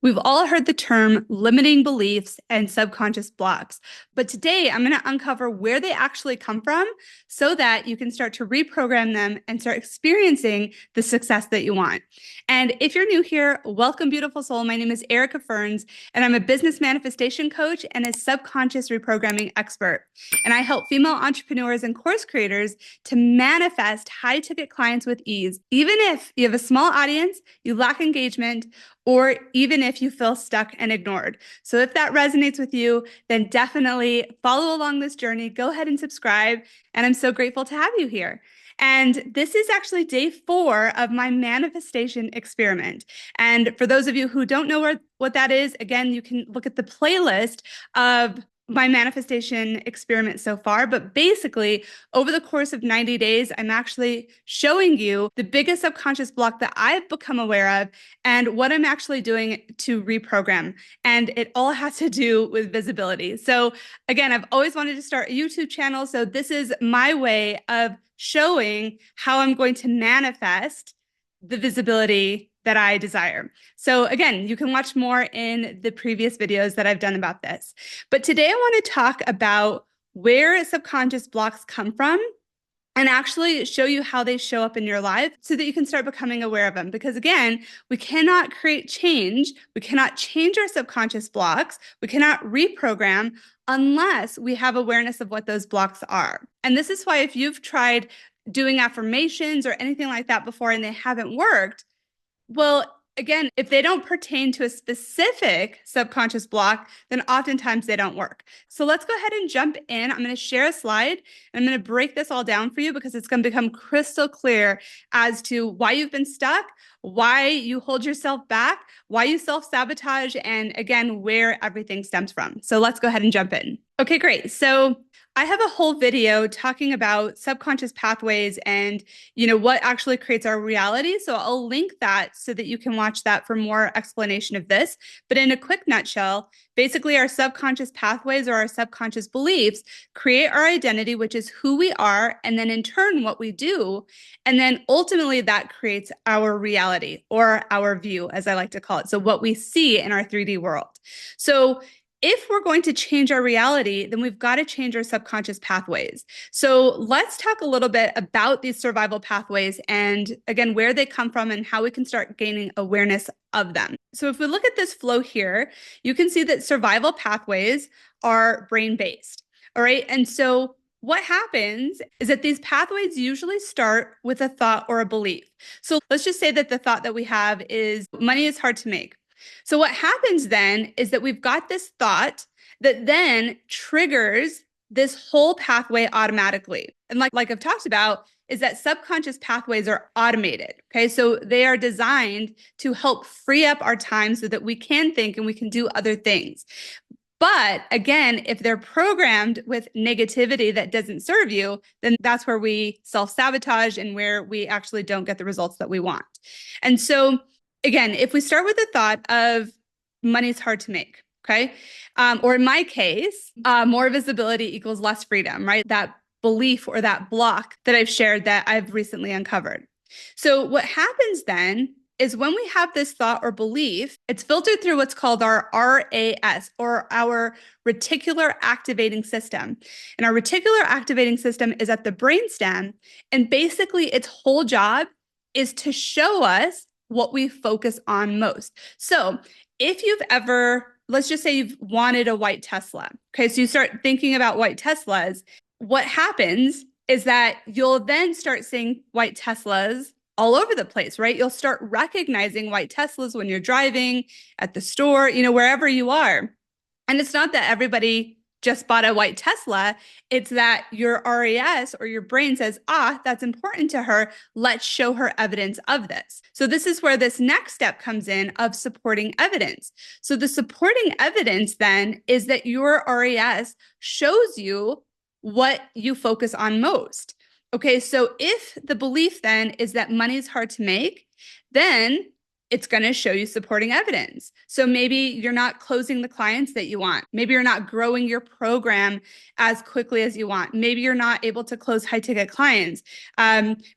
We've all heard the term limiting beliefs and subconscious blocks, but today I'm going to uncover where they actually come from so that you can start to reprogram them and start experiencing the success that you want. And if you're new here, welcome, beautiful soul. My name is Erica Ferns, and I'm a business manifestation coach and a subconscious reprogramming expert. And I help female entrepreneurs and course creators to manifest high-ticket clients with ease, even if you have a small audience, you lack engagement, or even if you feel stuck and ignored. So if that resonates with you, then definitely follow along this journey. Go ahead and subscribe. And I'm so grateful to have you here. And this is actually day 4 of my manifestation experiment. And for those of you who don't know what that is, again, you can look at the playlist of my manifestation experiment so far. But basically, over the course of 90 days, I'm actually showing you the biggest subconscious block that I've become aware of and what I'm actually doing to reprogram. And it all has to do with visibility. So again, I've always wanted to start a YouTube channel. So this is my way of showing how I'm going to manifest the visibility that I desire. So again, you can watch more in the previous videos that I've done about this. But today I want to talk about where subconscious blocks come from and actually show you how they show up in your life so that you can start becoming aware of them. Because again, we cannot create change. We cannot change our subconscious blocks. We cannot reprogram unless we have awareness of what those blocks are. And this is why if you've tried doing affirmations or anything like that before and they haven't worked, well, again, if they don't pertain to a specific subconscious block, then oftentimes they don't work. So let's go ahead and jump in. I'm going to share a slide and I'm going to break this all down for you because it's going to become crystal clear as to why you've been stuck, why you hold yourself back, why you self-sabotage, and again, where everything stems from. So let's go ahead and jump in. Okay, great. So I have a whole video talking about subconscious pathways and, what actually creates our reality. So I'll link that so that you can watch that for more explanation of this. But in a quick nutshell, basically our subconscious pathways or our subconscious beliefs create our identity, which is who we are, and then in turn, what we do. And then ultimately that creates our reality or our view, as I like to call it. So what we see in our 3D world. So if we're going to change our reality, then we've got to change our subconscious pathways. So let's talk a little bit about these survival pathways and again, where they come from and how we can start gaining awareness of them. So if we look at this flow here, you can see that survival pathways are brain-based. All right. And so what happens is that these pathways usually start with a thought or a belief. So let's just say that the thought that we have is money is hard to make. So what happens then is that we've got this thought that then triggers this whole pathway automatically. And like I've talked about, is that subconscious pathways are automated. Okay, so they are designed to help free up our time so that we can think and we can do other things. But again, if they're programmed with negativity that doesn't serve you, then that's where we self-sabotage and where we actually don't get the results that we want. And so again, if we start with the thought of money's hard to make, okay? Or in my case, more visibility equals less freedom, right? That belief or that block that I've shared that I've recently uncovered. So what happens then is when we have this thought or belief, it's filtered through what's called our RAS or our reticular activating system. And our reticular activating system is at the brainstem. And basically its whole job is to show us what we focus on most. So if you've ever, let's just say you've wanted a white Tesla. Okay, so you start thinking about white Teslas. What happens is that you'll then start seeing white Teslas all over the place, right? You'll start recognizing white Teslas when you're driving at the store, wherever you are. And it's not that everybody just bought a white Tesla, it's that your RAS or your brain says, that's important to her. Let's show her evidence of this. So this is where this next step comes in of supporting evidence. So the supporting evidence then is that your RAS shows you what you focus on most. Okay, so if the belief then is that money is hard to make, then it's going to show you supporting evidence. So maybe you're not closing the clients that you want. Maybe you're not growing your program as quickly as you want. Maybe you're not able to close high ticket clients.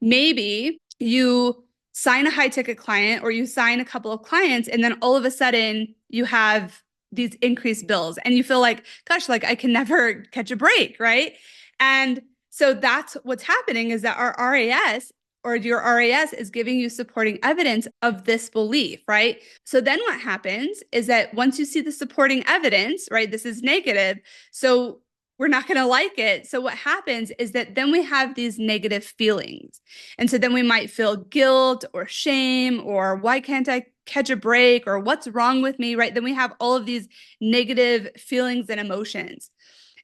Maybe you sign a high ticket client or you sign a couple of clients, and then all of a sudden you have these increased bills and you feel like, gosh, like I can never catch a break, right? And so that's what's happening, is that our RAS or your RAS is giving you supporting evidence of this belief, right? So then what happens is that once you see the supporting evidence, right, this is negative, so we're not going to like it. So what happens is that then we have these negative feelings. And so then we might feel guilt or shame or why can't I catch a break or what's wrong with me, right? Then we have all of these negative feelings and emotions.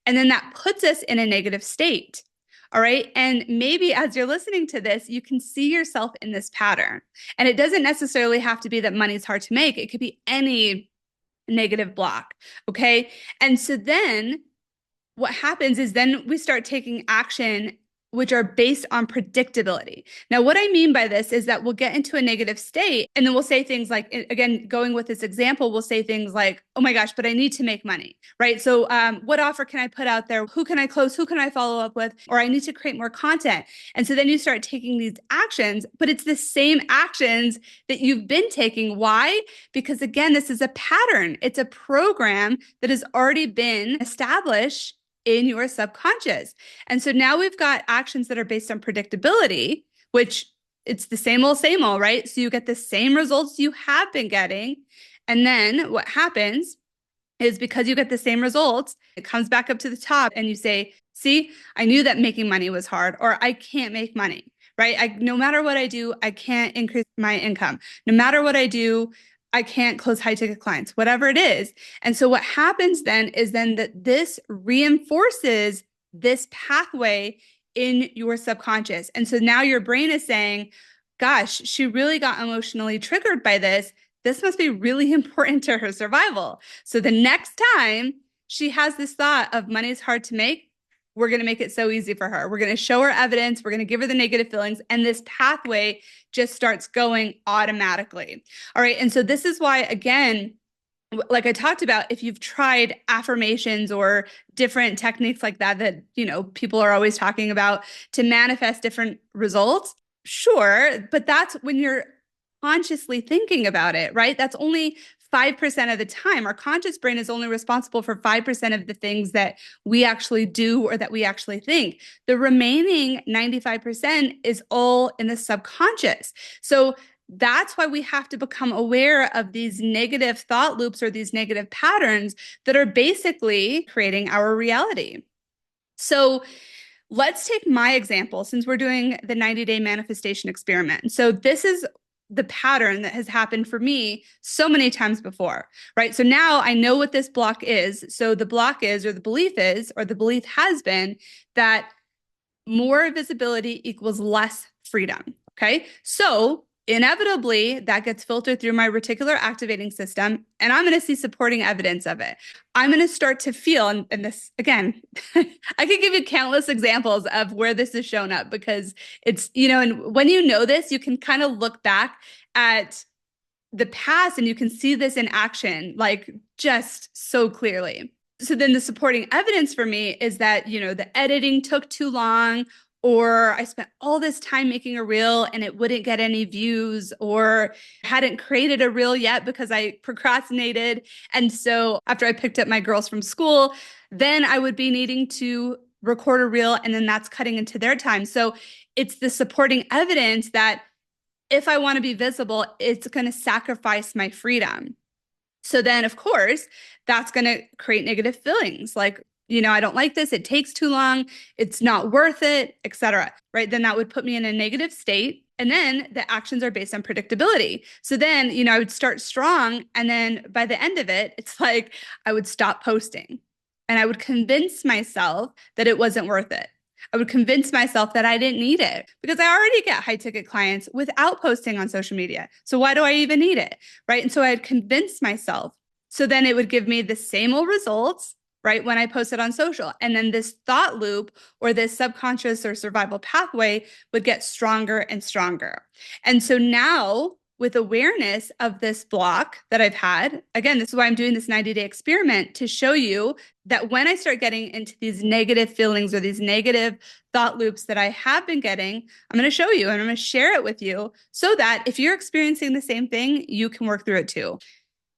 And then that puts us in a negative state. All right. And maybe as you're listening to this, you can see yourself in this pattern. And it doesn't necessarily have to be that money's hard to make. It could be any negative block. Okay. And so then what happens is then we start taking action which are based on predictability. Now, what I mean by this is that we'll get into a negative state and then we'll say things like, again, going with this example, we'll say things like, oh my gosh, but I need to make money, right? So what offer can I put out there? Who can I close? Who can I follow up with? Or I need to create more content. And so then you start taking these actions, but it's the same actions that you've been taking. Why? Because again, this is a pattern. It's a program that has already been established in your subconscious. And so now we've got actions that are based on predictability, which it's the same old, right? So you get the same results you have been getting. And then what happens is because you get the same results, it comes back up to the top and you say, see, I knew that making money was hard, or I can't make money, right? No matter what I do, I can't increase my income. No matter what I do, I can't close high ticket clients, whatever it is. And so what happens then is then that this reinforces this pathway in your subconscious. And so now your brain is saying, gosh, she really got emotionally triggered by this. This must be really important to her survival. So the next time she has this thought of money is hard to make, we're going to make it so easy for her. We're going to show her evidence. We're going to give her the negative feelings. And this pathway just starts going automatically. All right. And so this is why, again, like I talked about, if you've tried affirmations or different techniques like that, people are always talking about to manifest different results. Sure. But that's when you're consciously thinking about it, right? That's only 5% of the time. Our conscious brain is only responsible for 5% of the things that we actually do or that we actually think. The remaining 95% is all in the subconscious. So that's why we have to become aware of these negative thought loops or these negative patterns that are basically creating our reality. So let's take my example since we're doing the 90-day manifestation experiment. So this is the pattern that has happened for me so many times before, right? So now I know what this block is. So the block is, or the belief is, or the belief has been that more visibility equals less freedom, okay? So inevitably that gets filtered through my reticular activating system and I'm going to see supporting evidence of it. I'm going to start to feel, and this, again, I could give you countless examples of where this has shown up because it's, and when you know this, you can kind of look back at the past and you can see this in action, like just so clearly. So then the supporting evidence for me is that, the editing took too long, or I spent all this time making a reel and it wouldn't get any views, or hadn't created a reel yet because I procrastinated. And so after I picked up my girls from school, then I would be needing to record a reel and then that's cutting into their time. So it's the supporting evidence that if I want to be visible, it's going to sacrifice my freedom. So then, of course, that's going to create negative feelings like, I don't like this. It takes too long. It's not worth it, etc. Right? Then that would put me in a negative state. And then the actions are based on predictability. So then, I would start strong. And then by the end of it, it's like I would stop posting and I would convince myself that it wasn't worth it. I would convince myself that I didn't need it because I already get high ticket clients without posting on social media. So why do I even need it? Right? And so I'd convince myself. So then it would give me the same old results, right, when I posted on social. And then this thought loop or this subconscious or survival pathway would get stronger and stronger. And so now with awareness of this block that I've had, again, this is why I'm doing this 90-day experiment to show you that when I start getting into these negative feelings or these negative thought loops that I have been getting, I'm going to show you and I'm going to share it with you so that if you're experiencing the same thing, you can work through it too.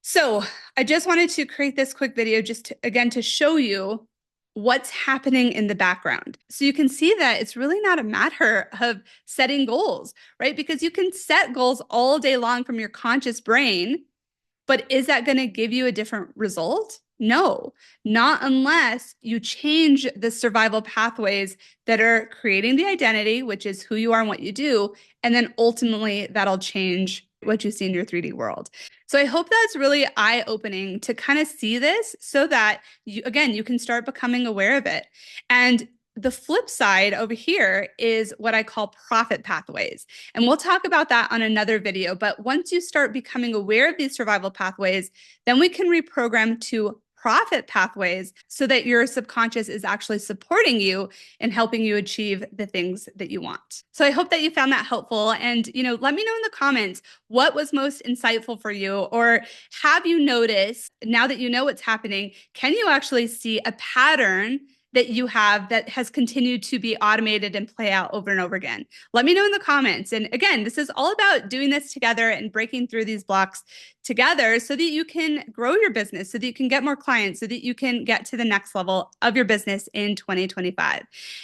So I just wanted to create this quick video just to, again, to show you what's happening in the background. So you can see that it's really not a matter of setting goals, right? Because you can set goals all day long from your conscious brain, but is that going to give you a different result? No, not unless you change the survival pathways that are creating the identity, which is who you are and what you do. And then ultimately that'll change what you see in your 3D world. So I hope that's really eye-opening to kind of see this so that you, again, you can start becoming aware of it. And the flip side over here is what I call profit pathways. And we'll talk about that on another video. But once you start becoming aware of these survival pathways, then we can reprogram to profit pathways so that your subconscious is actually supporting you and helping you achieve the things that you want. So I hope that you found that helpful. And, let me know in the comments what was most insightful for you, or have you noticed, now that you know what's happening, can you actually see a pattern that you have that has continued to be automated and play out over and over again? Let me know in the comments. And again, this is all about doing this together and breaking through these blocks together so that you can grow your business, so that you can get more clients, so that you can get to the next level of your business in 2025.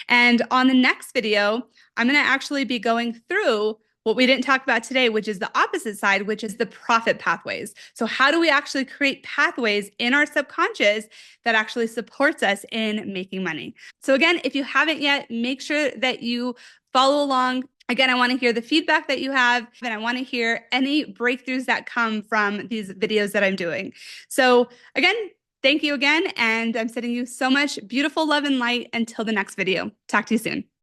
And on the next video, I'm going to actually be going through what we didn't talk about today, which is the opposite side, which is the profit pathways. So how do we actually create pathways in our subconscious that actually supports us in making money? So again, if you haven't yet, make sure that you follow along. Again, I want to hear the feedback that you have, and I want to hear any breakthroughs that come from these videos that I'm doing. So again, thank you again, and I'm sending you so much beautiful love and light until the next video. Talk to you soon.